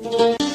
في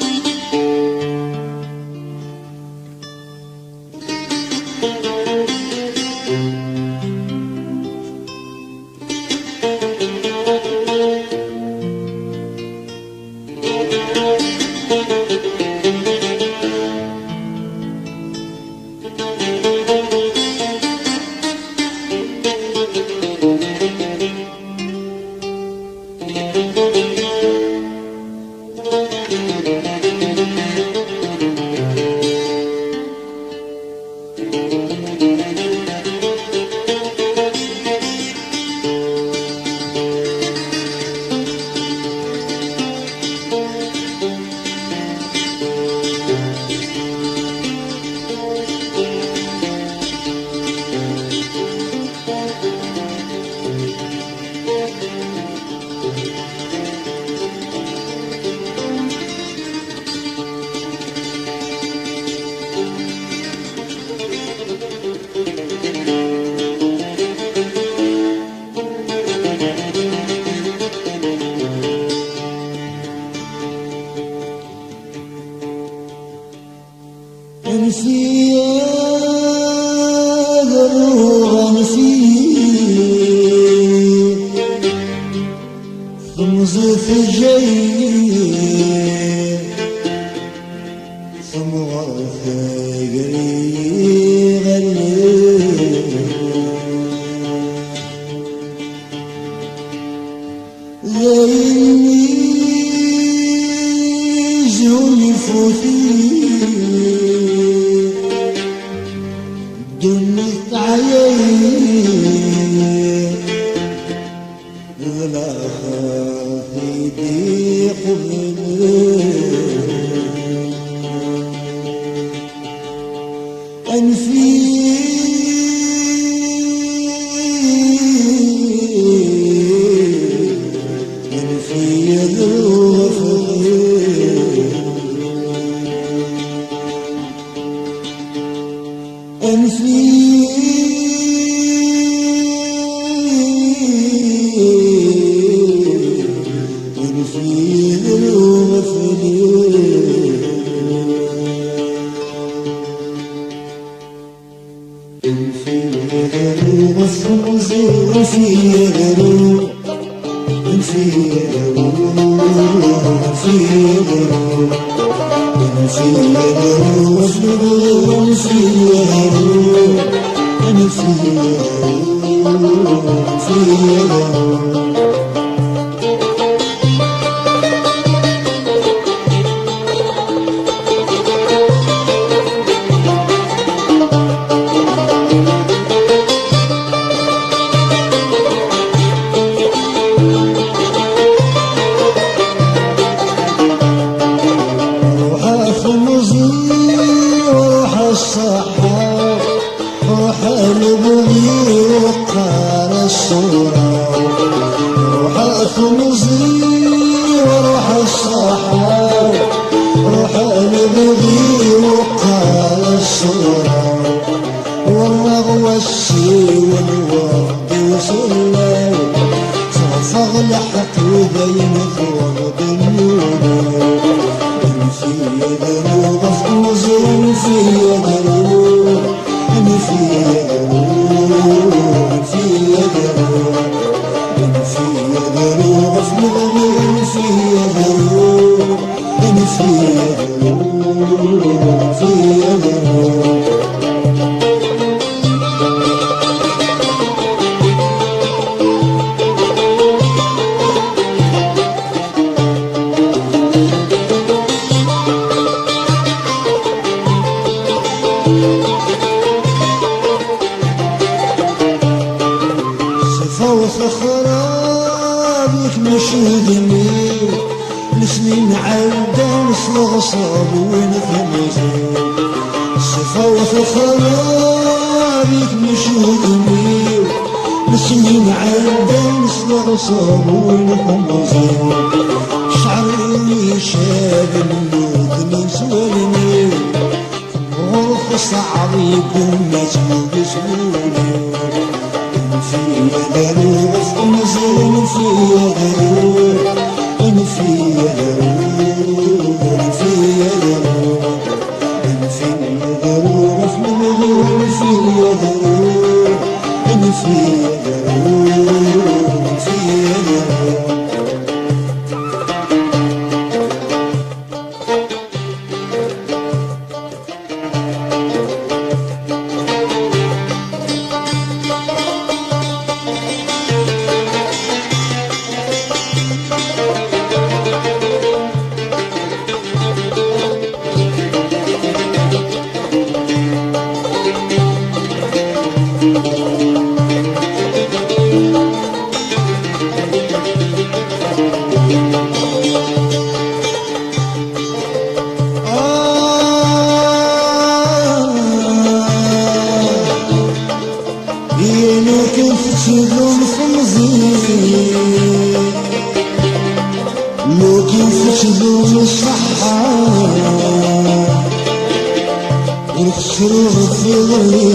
الصحة ورخشرو في ظلي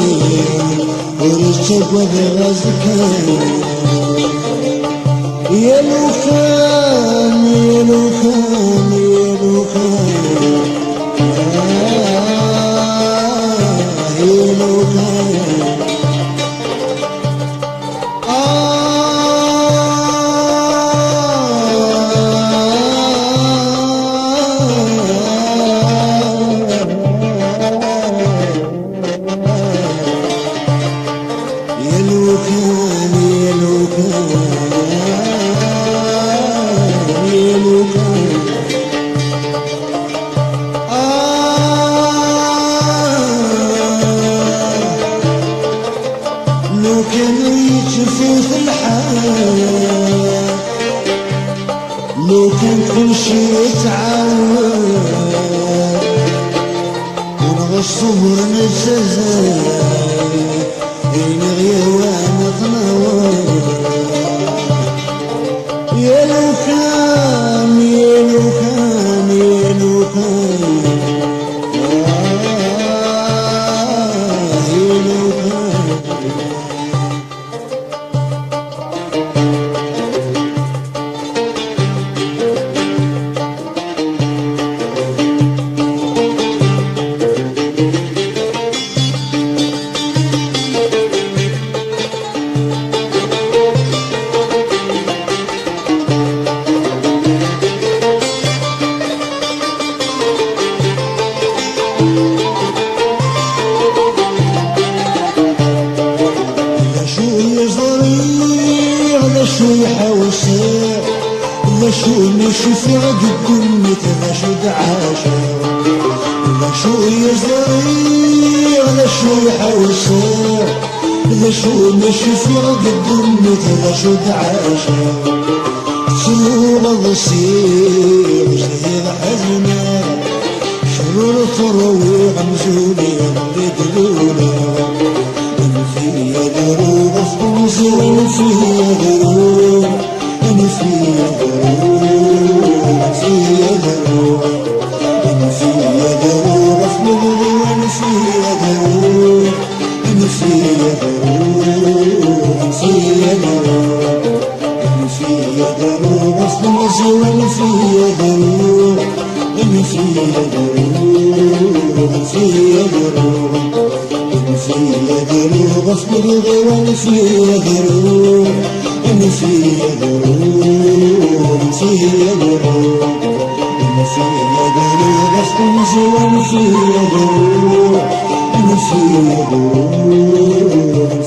ورشتقوى بغزكان يا لو كان يا لو كان يا لو كان يا لو كان لو كان يتشوف الحال لو كان كل شي يتعاون ونغش صبر نتسازاي نغيا وانا تنور يا لو كان يا لو كان يا لو كان يا لو كان شو يحاول ساعة لا شو ماشي في قدامي لا شو دعاشة لا شو يزري لا شو يحاول ساعة لا شو ماشي في قدامي لا شو دعاشة شنو غضصير زي الحزنة شرور الطرويق مزولي بدلولة أنا فيا دروب أفوزي وأنا فيا دروب أنا فيا دروب فيا دروب أنا فيا دروب أفوزي وأنا فيا دروب أنا فيا دروب فيا دروب أنا فيا دروب أفوزي وأنا فيا دروب أنا فيا دروب فيا دروب فيا دروب أصبر وانا فيا دروب أنا فيا دروب فيا دروب أنا فيا دروب أصبر وانا فيا دروب أنا فيا دروب